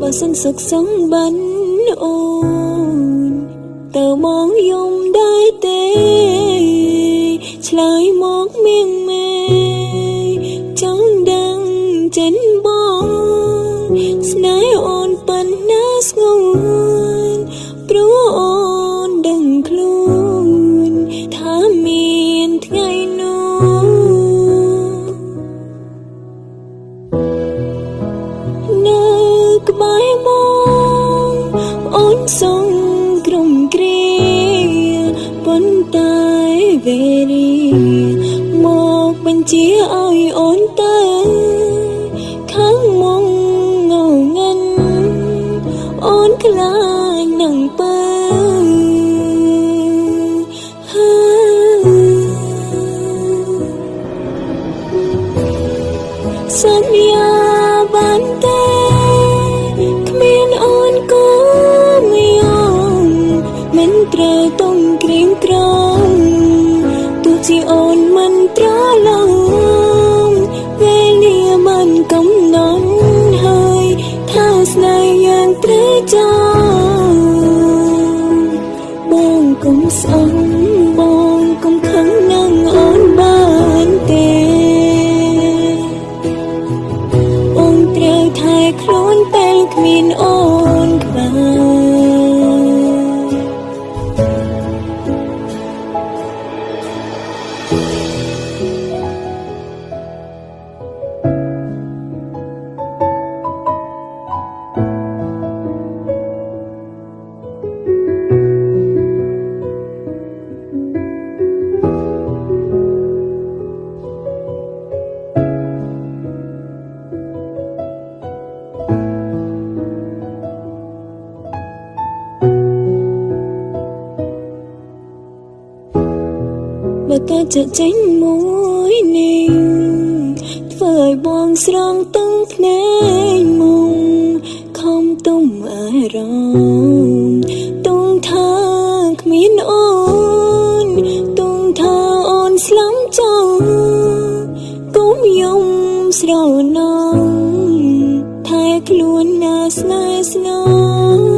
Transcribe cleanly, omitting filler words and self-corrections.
បើសិនសុខសង្បានអូនតើមកយំដែរទេឆ្លើយមកមៀងមេចង់ដឹងចិនបងស្នេហ៍អូនប៉ុណ្ណាស្ងួនព្រោះអូនដឹងខ្លួនថាមានថ្ងៃនោះនៅក្បែរមកអូនសងក្រុមគ្រាប៉ុន្តែវេរីមកបញ្ជាឲ្យអូនទៅខាងមកងងឹងអូនខ្លាចនឹងពើសន្យាបានទេគ្មានអូនក៏មិនយอมមិនត្រូវต้องក្រៀមក្រំទោះជាអូនមិនត្រឡប់វេលាមិនកំណត់ហើយថាស្នេហ៍យ៉ាងត្រូវចង់បងកុំស្អប់បងកុំខឹងនឹងអូនបានទេអូនត្រូវថែខ្លួនពេលគ្មានអូនក្បែរបើការចាក់ចេញមួយនេះធ្វើឲ្យបងស្រង់ទឹងភ្នែកមកខំទុំអារម្មណ៍ទុំថាគ្មានអូនទុំថាអូនស្លាប់ចោលកុំយំស្រណោថែខ្លួនណាស្នេហ៍ស្នង